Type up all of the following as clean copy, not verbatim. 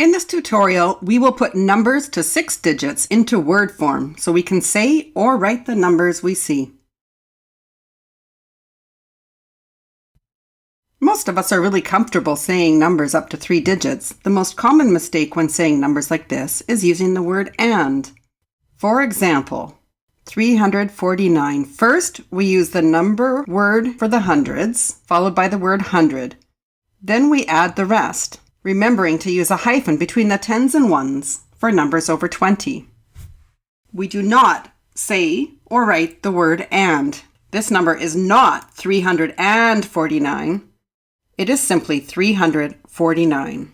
In this tutorial, we will put numbers to 6 digits into word form so we can say or write the numbers we see. Most of us are really comfortable saying numbers up to 3 digits. The most common mistake when saying numbers like this is using the word and. For example, 349. First, we use the number word for the hundreds, followed by the word hundred. Then we add the rest, remembering to use a hyphen between the tens and ones for numbers over 20. We do not say or write the word and. This number is not 349. It is simply 349.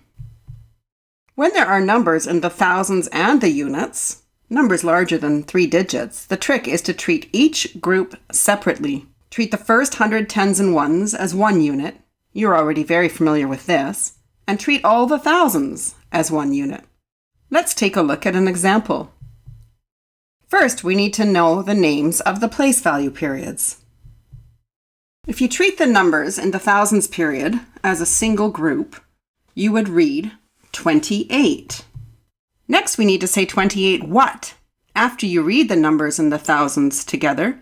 When there are numbers in the thousands and the units, numbers larger than 3 digits, the trick is to treat each group separately. Treat the first 100 tens and ones as 1 unit. You're already very familiar with this. And treat all the thousands as 1 unit. Let's take a look at an example. First, we need to know the names of the place value periods. If you treat the numbers in the thousands period as a single group, you would read 28. Next, we need to say 28 what? After you read the numbers in the thousands together,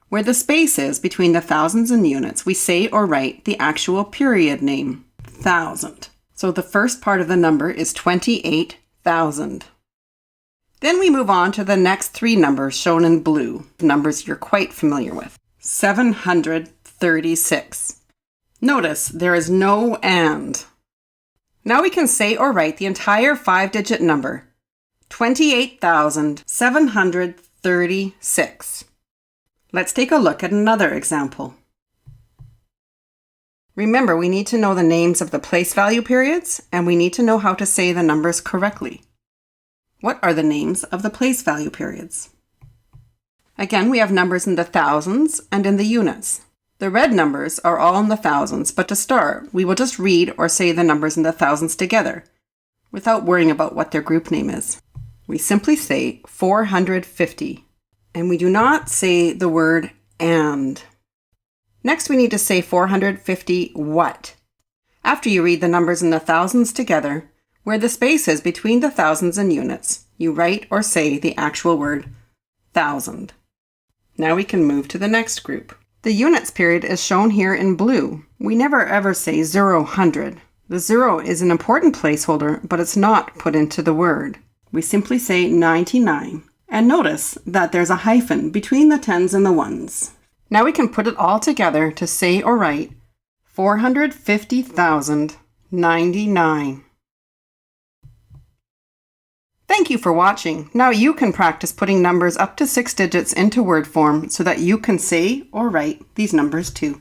where the space is between the thousands and units, we say or write the actual period name, 1,000. So the first part of the number is 28,000. Then we move on to the next 3 numbers shown in blue, numbers you're quite familiar with. 736. Notice there is no and. Now we can say or write the entire 5-digit number, 28,736. Let's take a look at another example. Remember, we need to know the names of the place value periods, and we need to know how to say the numbers correctly. What are the names of the place value periods? Again, we have numbers in the thousands and in the units. The red numbers are all in the thousands, but to start, we will just read or say the numbers in the thousands together, without worrying about what their group name is. We simply say 450, and we do not say the word and. Next, we need to say 450 what? After you read the numbers in the thousands together, where the space is between the thousands and units, you write or say the actual word 1,000. Now we can move to the next group. The units period is shown here in blue. We never ever say 0, The 0 is an important placeholder, but it's not put into the word. We simply say 99. And notice that there's a hyphen between the tens and the ones. Now we can put it all together to say or write 450,099. Thank you for watching. Now you can practice putting numbers up to 6 digits into word form so that you can say or write these numbers too.